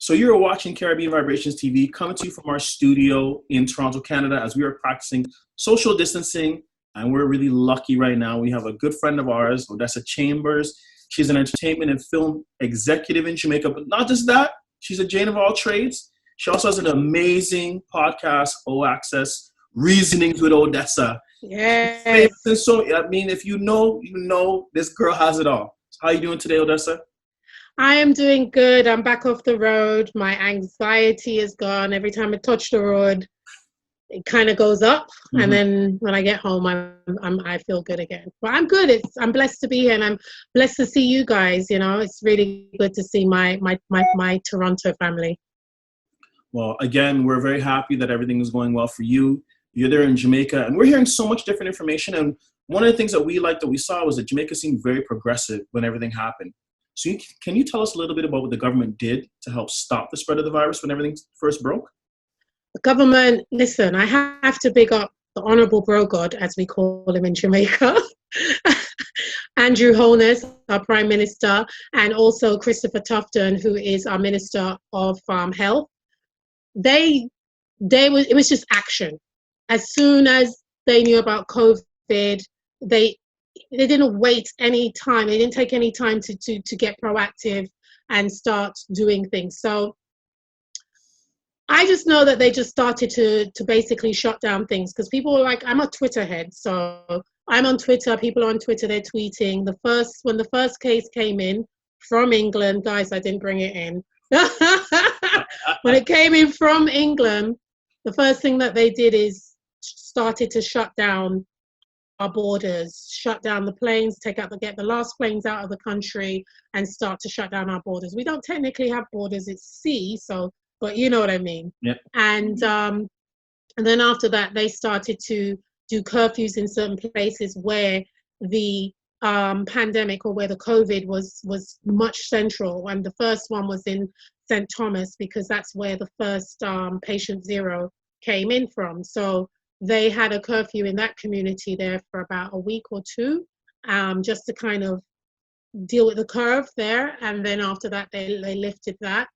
So you're watching Caribbean Vibrations TV, coming to you from our studio in Toronto, Canada, as we are practicing social distancing. And we're really lucky right now. We have a good friend of ours, Odessa Chambers. She's an entertainment and film executive in Jamaica, but not just that, she's a Jane of all trades. She also has an amazing podcast, O Access, Reasonings with Odessa. Yes. And so, I mean, if you know, this girl has it all. How are you doing today, Odessa? I am doing good. I'm back off the road. My anxiety is gone. Every time I touch the road, it kind of goes up. Mm-hmm. And then when I get home, I feel good again. But I'm good. I'm blessed to be here, and I'm blessed to see you guys. You know, it's really good to see my Toronto family. Well, again, we're very happy that everything is going well for you. You're there in Jamaica, and we're hearing so much different information. And one of the things that we saw was that Jamaica seemed very progressive when everything happened. So can you tell us a little bit about what the government did to help stop the spread of the virus when everything first broke? The government, listen, I have to big up the Honourable Bro God, as we call him in Jamaica, Andrew Holness, our Prime Minister, and also Christopher Tufton, who is our Minister of Health. It was just action. As soon as they knew about COVID, they didn't wait any time. They didn't take any time to get proactive and start doing things. So I just know that they just started to basically shut down things, because people were like, I'm a Twitter head. So I'm on Twitter, people are on Twitter, they're tweeting. When the first case came in from England, guys, I didn't bring it in. When it came in from England, the first thing that they did is started to shut down our borders, shut down the planes, get the last planes out of the country, and start to shut down our borders. We don't technically have borders, it's sea, but you know what I mean. Yep. And then after that, they started to do curfews in certain places where the pandemic, or where the COVID was much central. And the first one was in St. Thomas, because that's where the first patient zero came in from. So they had a curfew in that community there for about a week or two, just to kind of deal with the curve there. And then after that, they lifted that.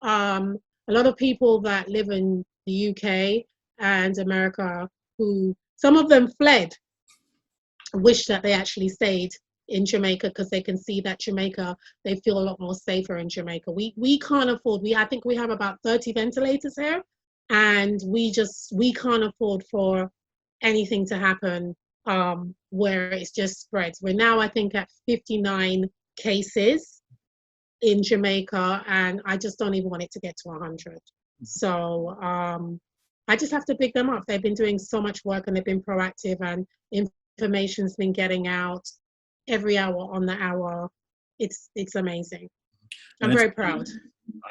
A lot of people that live in the UK and America, who some of them fled, wish that they actually stayed in Jamaica, because they can see that Jamaica, they feel a lot more safer in Jamaica. We can't afford, I think we have about 30 ventilators here, and we can't afford for anything to happen where it's just spreads. We're now, I think, at 59 cases in Jamaica, and I just don't even want it to get to 100. So I just have to big them up. They've been doing so much work, and they've been proactive, and information's been getting out every hour on the hour. It's amazing. I'm very proud.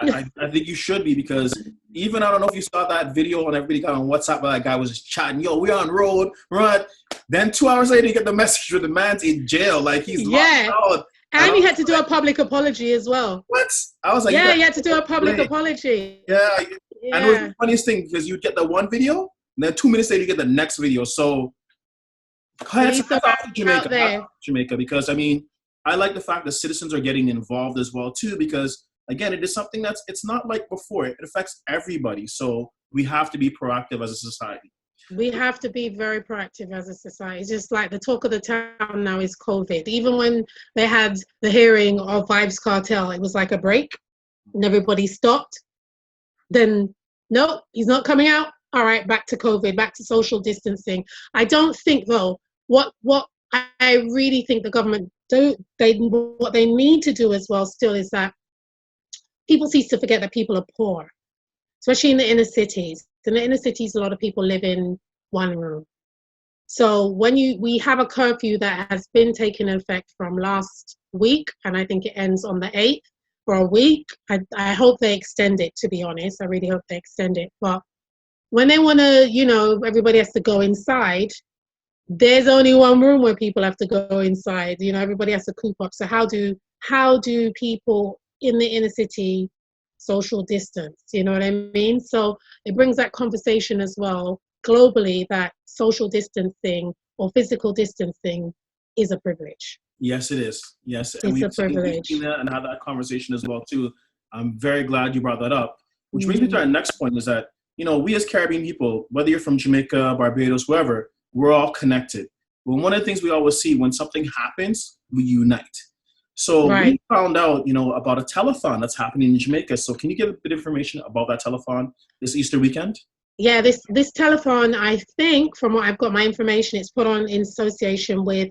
I think you should be, because even, I don't know if you saw that video and everybody got on WhatsApp, but that guy was just chatting, yo, we're on road, run. Then 2 hours later, you get the message with the man's in jail, like he's locked out. And he had to do a public apology as well. What? I was like, yeah, he had to do a public apology. Yeah. And it was the funniest thing, because you'd get the one video, and then 2 minutes later, you get the next video. So, hats off to Jamaica, because, I mean, I like the fact that citizens are getting involved as well, too, because, again, it is something it's not like before. It affects everybody. So we have to be proactive as a society. We have to be very proactive as a society. It's just like the talk of the town now is COVID. Even when they had the hearing of Vibes Cartel, it was like a break and everybody stopped. Then, no, he's not coming out. All right, back to COVID, back to social distancing. I don't think, though, what I really think the government what they need to do as well still is that people cease to forget that people are poor, especially in the inner cities. In the inner cities, a lot of people live in one room. So when we have a curfew that has been taking effect from last week, and I think it ends on the 8th for a week. I hope they extend it, to be honest. I really hope they extend it. But when they want to, everybody has to go inside, there's only one room where people have to go inside. Everybody has to coop up. So how do people in the inner city social distance? You know what I mean? So it brings that conversation as well globally, that social distancing or physical distancing is a privilege. Yes, it is. Yes, it's a privilege. We've seen that and had that conversation as well too. I'm very glad you brought that up, which brings me to our next point is that, we as Caribbean people, whether you're from Jamaica, Barbados, wherever, we're all connected. But one of the things we always see when something happens, we unite. So we found out, about a telethon that's happening in Jamaica. So can you give a bit of information about that telethon this Easter weekend? Yeah, this telethon, I think, from what I've got my information, it's put on in association with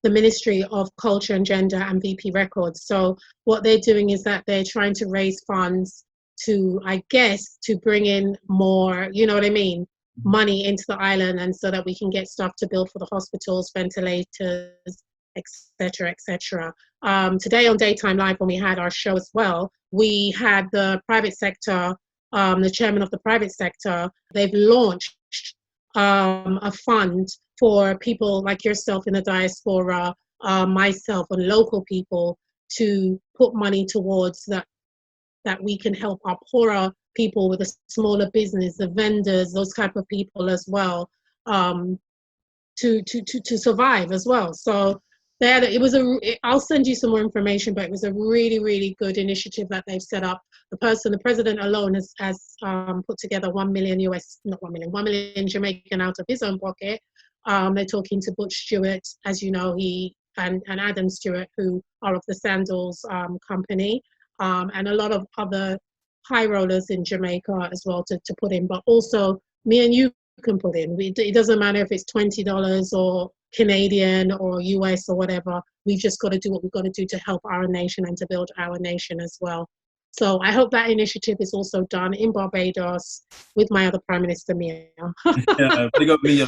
the Ministry of Culture and Gender and VP Records. So what they're doing is that they're trying to raise funds to, I guess, to bring in more, you know what I mean, money into the island, and so that we can get stuff to build for the hospitals, ventilators, etc., etc. Today on Daytime Live, when we had our show as well, we had the private sector, the chairman of the private sector, they've launched a fund for people like yourself in the diaspora, myself and local people, to put money towards that we can help our poorer people with a smaller business, the vendors, those type of people as well, to survive as well. So I'll send you some more information, but it was a really, really good initiative that they've set up. The president alone has put together 1 million Jamaican out of his own pocket. They're talking to Butch Stewart, as you know, and Adam Stewart, who are of the Sandals company, and a lot of other high rollers in Jamaica as well to put in, but also me and you can put in. It doesn't matter if it's $20 or Canadian or US or whatever. We've just got to do what we've got to do to help our nation and to build our nation as well. So I hope that initiative is also done in Barbados with my other Prime Minister, Mia. Yeah, big up Mia.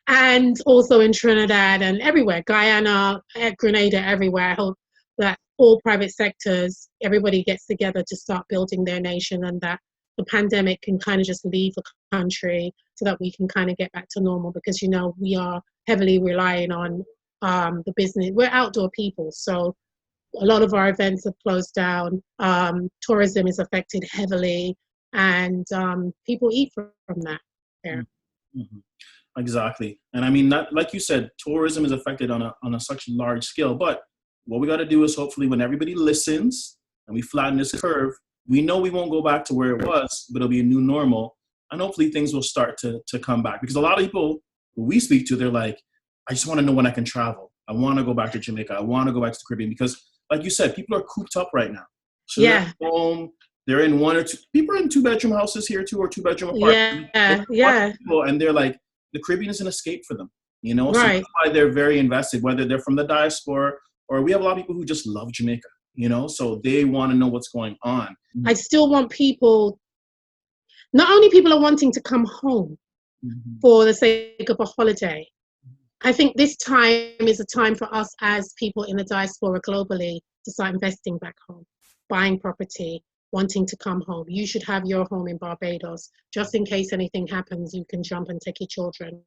And also in Trinidad and everywhere, Guyana, Grenada, everywhere. I hope that all private sectors, everybody gets together to start building their nation, and that the pandemic can kind of just leave the country so that we can kind of get back to normal, because, we are heavily relying on the business. We're outdoor people, so a lot of our events have closed down. Tourism is affected heavily, and people eat from that. Yeah. Mm-hmm. Exactly. And I mean, that, like you said, tourism is affected on a such large scale. But what we got to do is hopefully when everybody listens and we flatten this curve, we know we won't go back to where it was, but it'll be a new normal. And hopefully things will start to come back. Because a lot of people who we speak to, they're like, I just want to know when I can travel. I want to go back to Jamaica. I want to go back to the Caribbean. Because like you said, people are cooped up right now. So they're at home. They're in one or two. People are in 2-bedroom houses here too, or 2-bedroom apartments. Yeah. And they're like, the Caribbean is an escape for them. So Right. that's why they're very invested, whether they're from the diaspora or we have a lot of people who just love Jamaica. So they want to know what's going on. I still want people. Not only people are wanting to come home for the sake of a holiday. I think this time is a time for us as people in the diaspora globally to start investing back home, buying property, wanting to come home. You should have your home in Barbados. Just in case anything happens, you can jump and take your children.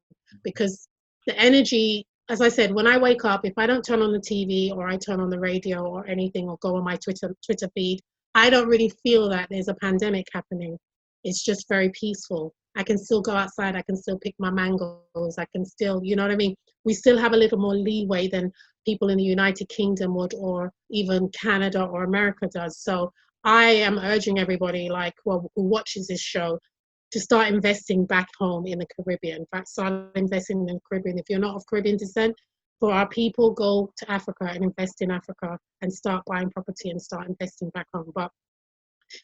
Because the energy, as I said, when I wake up, if I don't turn on the TV or I turn on the radio or anything or go on my Twitter feed, I don't really feel that there's a pandemic happening. It's just very peaceful. I can still go outside. I can still pick my mangoes. I can still, you know what I mean? We still have a little more leeway than people in the United Kingdom would, or even Canada or America does. So I am urging everybody who watches this show to start investing back home in the Caribbean. In fact, start investing in the Caribbean. If you're not of Caribbean descent, for our people, go to Africa and invest in Africa and start buying property and start investing back home. But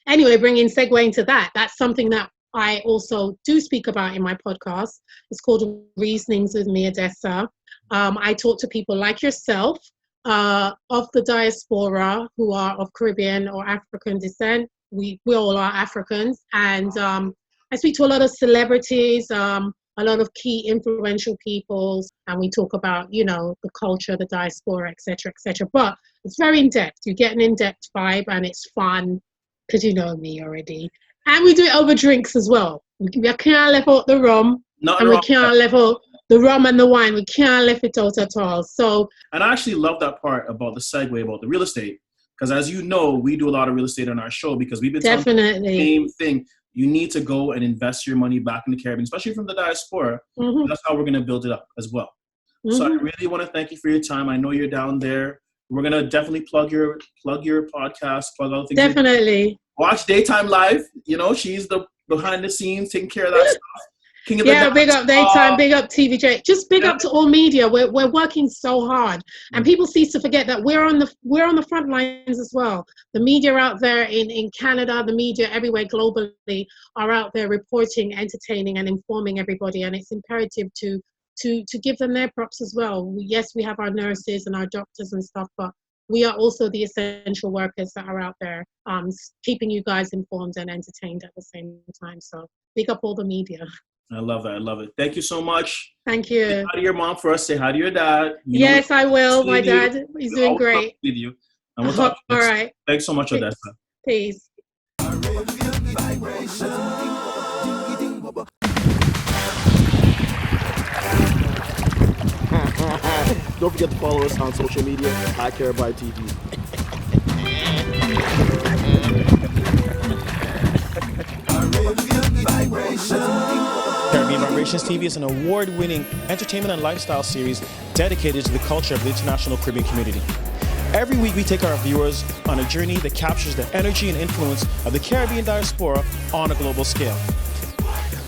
anyway, segue into that. That's something that I also do speak about in my podcast. It's called Reasonings with me, Odessa. I talk to people like yourself of the diaspora who are of Caribbean or African descent. We all are Africans. And I speak to a lot of celebrities, a lot of key influential people, and we talk about, the culture, the diaspora, etc., etc. But it's very in-depth. You get an in-depth vibe, and it's fun because you know me already. And we do it over drinks as well. We can't leave out the rum, we can't leave out the rum and the wine. We can't leave it out at all. So, and I actually love that part about the segue about the real estate, because as you know, we do a lot of real estate on our show because we've been talking about the same thing. You need to go and invest your money back in the Caribbean, especially from the diaspora. That's how we're going to build it up as well. So I really want to thank you for your time. I know you're down there We're gonna definitely plug your podcast, plug all the things. Definitely. Watch Daytime Live. You know, she's the behind the scenes taking care of that stuff. King of the Yeah, big up Daytime, big up TVJ. Just big up to all media. We're working so hard, and people cease to forget that we're on the front lines as well. The media out there in Canada, the media everywhere globally are out there reporting, entertaining, and informing everybody. And it's imperative to give them their props as well. Yes, we have our nurses and our doctors and stuff, but we are also the essential workers that are out there, keeping you guys informed and entertained at the same time. So big up all the media. I love that. I love it. Thank you so much. Thank you. Say hi to your mom for us. Say hi to your dad. Yes, I will. My dad, he's doing great. With you. And we'll talk all right. Thanks so much, Odessa. Peace. Don't forget to follow us on social media at caribvibetv. Caribbean Vibrations TV is an award-winning entertainment and lifestyle series dedicated to the culture of the international Caribbean community. Every week we take our viewers on a journey that captures the energy and influence of the Caribbean diaspora on a global scale.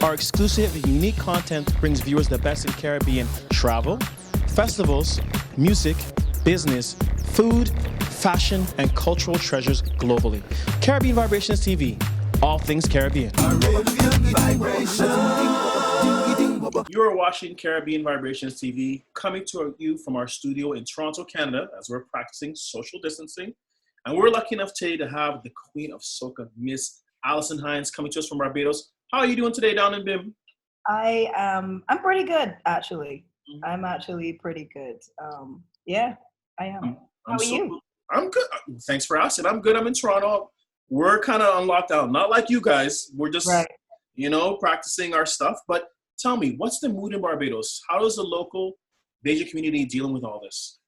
Our exclusive and unique content brings viewers the best in Caribbean travel, festivals, music, business, food, fashion, and cultural treasures globally. Caribbean Vibrations TV, all things Caribbean. You are watching Caribbean Vibrations TV, coming to you from our studio in Toronto, Canada, as we're practicing social distancing. And we're lucky enough today to have the Queen of Soca, Miss Alison Hinds, coming to us from Barbados. How are you doing today down in BIM? I'm pretty good, actually. I'm actually pretty good. Yeah, I am. How are you? I'm good. Thanks for asking. I'm good. I'm in Toronto. We're kind of on lockdown. Not like you guys. We're just, practicing our stuff. But tell me, what's the mood in Barbados? How is the local Bajan community dealing with all this?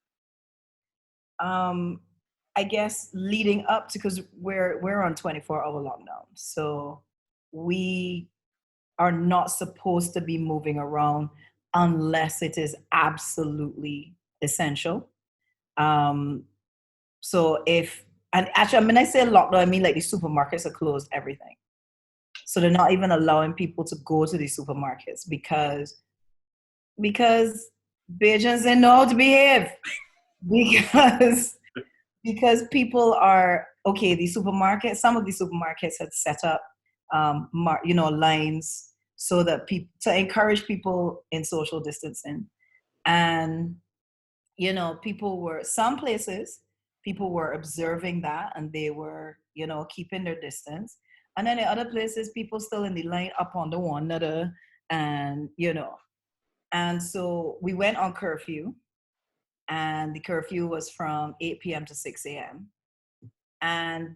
I guess leading up to, because we're on 24-hour lockdown. So we are not supposed to be moving around unless it is absolutely essential. So and actually, when I say lockdown, I mean like the supermarkets are closed, everything. So they're not even allowing people to go to the supermarkets because Bajans didn't know how to behave. Because people are, the supermarket, some of the supermarkets had set up, lines so that to encourage people in social distancing. And, some places, people were observing that and they were, keeping their distance. And then in other places, people still in the line up on the one another and, And so we went on curfew, and the curfew was from 8 p.m. to 6 a.m. And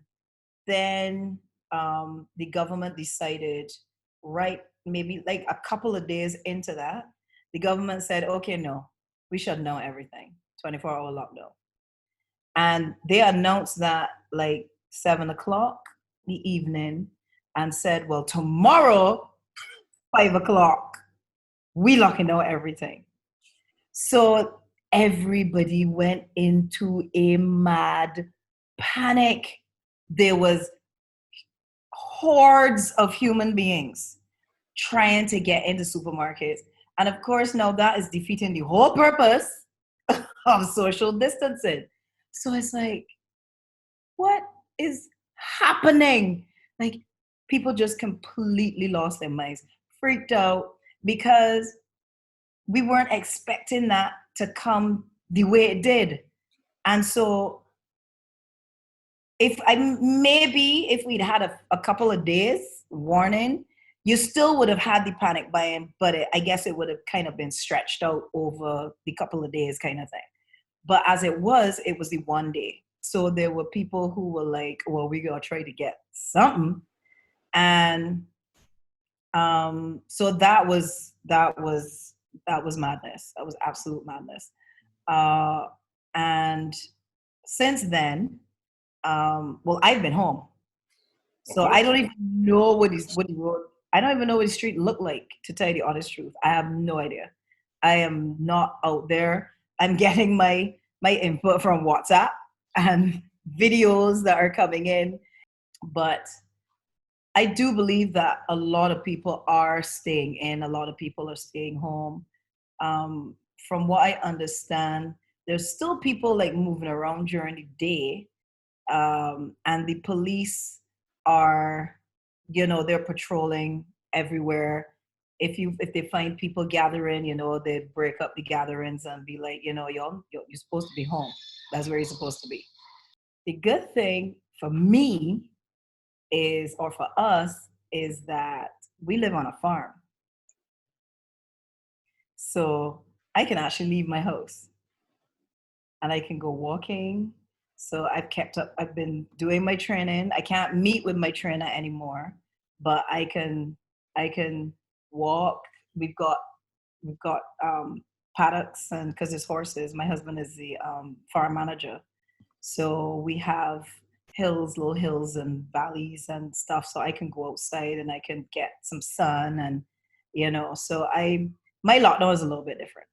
then the government decided, maybe like a couple of days into that, the government said, okay, no, we shut down everything, 24-hour lockdown. And they announced that like 7 o'clock the evening and said, well, tomorrow, 5 o'clock, we locking down everything. So everybody went into a mad panic. There was hordes of human beings trying to get into supermarkets. And of course, now that is defeating the whole purpose of social distancing. So it's like, what is happening? Like, people just completely lost their minds, freaked out, because we weren't expecting that to come the way it did. And so if we'd had a couple of days warning, you still would have had the panic buying, but I guess it would have kind of been stretched out over the couple of days kind of thing. But as it was the one day. So there were people who were like, well, we gotta try to get something. And so that was madness. That was absolute madness. And since then, I've been home. So I don't even know what the road, I don't even know what the street looked like, to tell you the honest truth. I have no idea. I am not out there. I'm getting my my input from WhatsApp and videos that are coming in. But I do believe that a lot of people are staying in, a lot of people are staying home. From what I understand, there's still people like moving around during the day, and the police are, they're patrolling everywhere. If they find people gathering, they break up the gatherings and be like, you're supposed to be home. That's where you're supposed to be. The good thing for me is, or for us, is that we live on a farm. So I can actually leave my house and I can go walking. So I've been doing my training. I can't meet with my trainer anymore, but I can walk. We've got paddocks, and because there's horses, my husband is the farm manager. So we have little hills and valleys and stuff, so I can go outside and I can get some sun, and so my lockdown is a little bit different.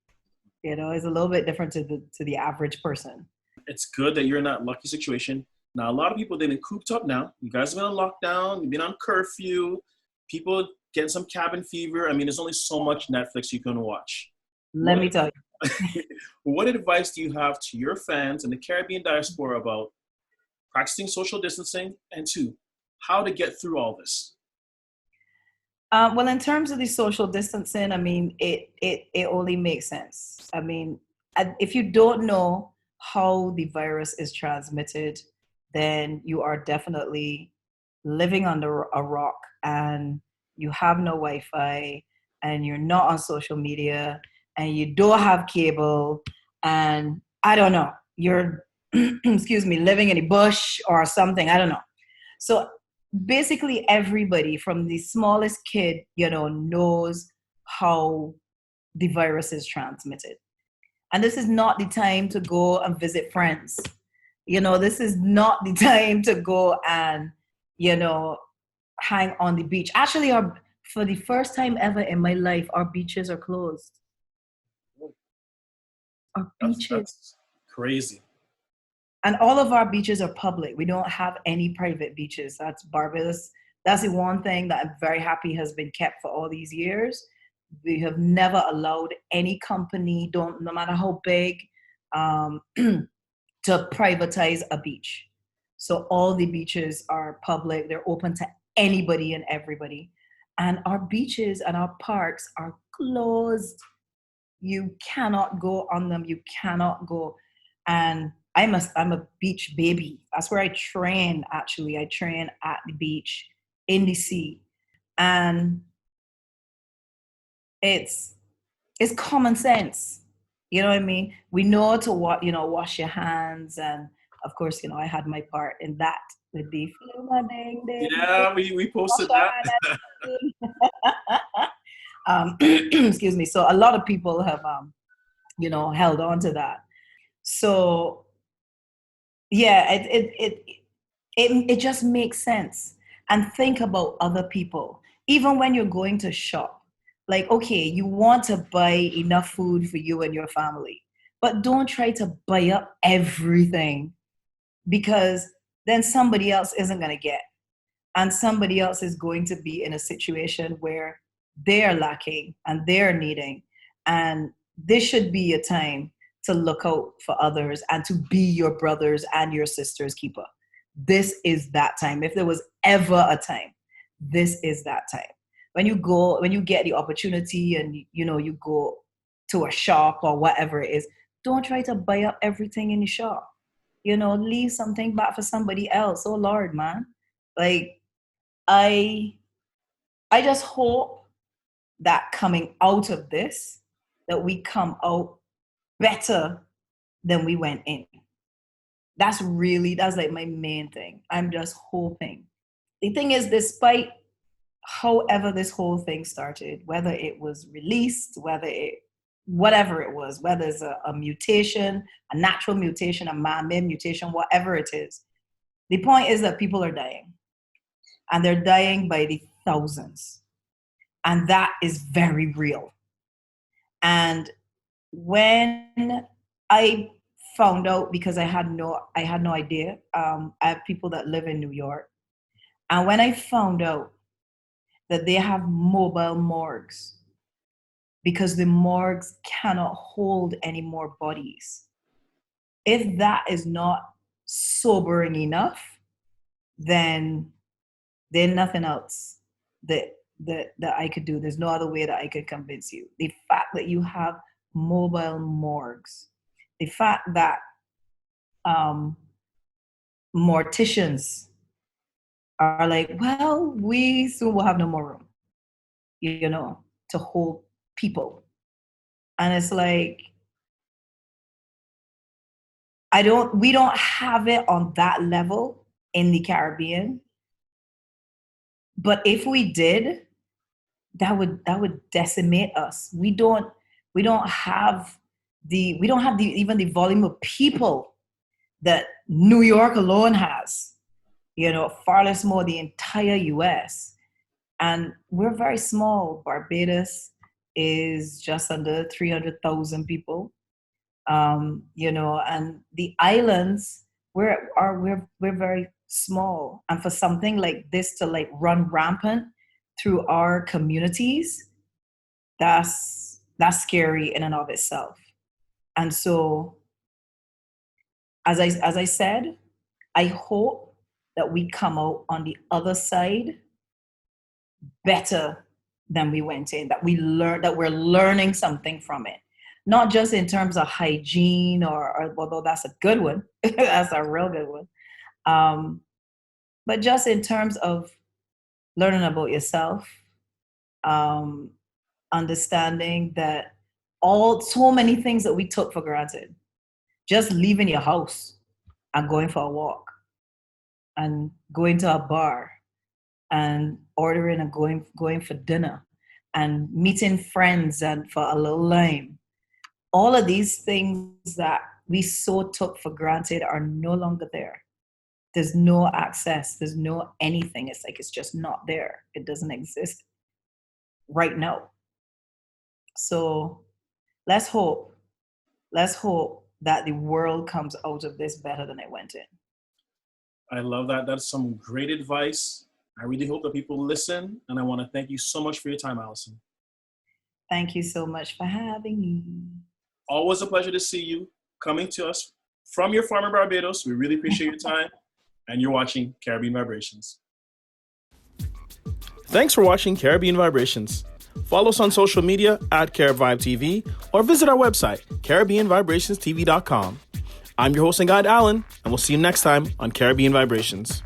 It's a little bit different to the average person. It's good that you're in that lucky situation. Now, a lot of people, they've been cooped up now. You guys have been on lockdown, you've been on curfew, people getting some cabin fever. I mean, there's only so much Netflix you can watch. Let me tell you. What advice do you have to your fans in the Caribbean diaspora about practicing social distancing, and 2, how to get through all this? Well, in terms of the social distancing, I mean, it only makes sense. I mean, if you don't know how the virus is transmitted, then you are definitely living under a rock, and you have no Wi-Fi, and you're not on social media, and you don't have cable, and I don't know, you're excuse me, living in a bush or something, I don't know. So basically everybody from the smallest kid, knows how the virus is transmitted. And this is not the time to go and visit friends. This is not the time to go and, hang on the beach. Actually, for the first time ever in my life, our beaches are closed. Our beaches. That's crazy. And all of our beaches are public. We don't have any private beaches. That's Barbados. That's the one thing that I'm very happy has been kept for all these years. We have never allowed any company, no matter how big, to privatize a beach. So all the beaches are public. They're open to anybody and everybody. And our beaches and our parks are closed. You cannot go on them. You cannot go. And I'm a beach baby. That's where I train, actually. I train at the beach, in the sea. And it's common sense. You know what I mean? We know to wash your hands. And of course, I had my part in that with the yeah, we posted that. Excuse me. So a lot of people have, held on to that. So yeah, it just makes sense. And think about other people. Even when you're going to shop, like, okay, you want to buy enough food for you and your family, but don't try to buy up everything, because then somebody else isn't going to get, and somebody else is going to be in a situation where they're lacking and they're needing. And this should be a time to look out for others and to be your brothers and your sisters' keeper. This is that time. If there was ever a time, this is that time. When you get the opportunity and you go to a shop or whatever it is, don't try to buy up everything in the shop. Leave something back for somebody else. Oh Lord, man. Like, I just hope that coming out of this, that we come out better than we went in. That's like my main thing. I'm just hoping. The thing is, despite however this whole thing started, whether it was released, whatever it was, whether it's a mutation, a natural mutation, a man-made mutation, whatever it is, the point is that people are dying. And they're dying by the thousands. And that is very real. And when I found out, because I had no idea. I have people that live in New York. And when I found out that they have mobile morgues, because the morgues cannot hold any more bodies, if that is not sobering enough, then there's nothing else that I could do. There's no other way that I could convince you. The fact that you have mobile morgues, the fact that morticians are like, well, we soon will have no more room, to hold people. And it's like, we don't have it on that level in the Caribbean. But if we did, that would decimate us. We don't have even the volume of people that New York alone has, far less more the entire US. And we're very small. Barbados is just under 300,000 people. And the islands, we're very small. And for something like this to like run rampant through our communities, that's scary in and of itself. And so, as I said, I hope that we come out on the other side better than we went in, that we're learning something from it. Not just in terms of hygiene or although that's a good one, that's a real good one. But just in terms of learning about yourself, understanding that so many things that we took for granted, just leaving your house and going for a walk and going to a bar and ordering and going for dinner and meeting friends and for a little lime. All of these things that we so took for granted are no longer there. There's no access. There's no anything. It's like it's just not there. It doesn't exist right now. So let's hope that the world comes out of this better than it went in. I love that. That's some great advice. I really hope that people listen. And I want to thank you so much for your time, Alison. Thank you so much for having me. Always a pleasure to see you coming to us from your farm in Barbados. We really appreciate your time. And you're watching Caribbean Vibrations. Thanks for watching Caribbean Vibrations. Follow us on social media at caribvibetv or visit our website, caribbeanvibrationstv.com. I'm your host and guide, Alan, and we'll see you next time on Caribbean Vibrations.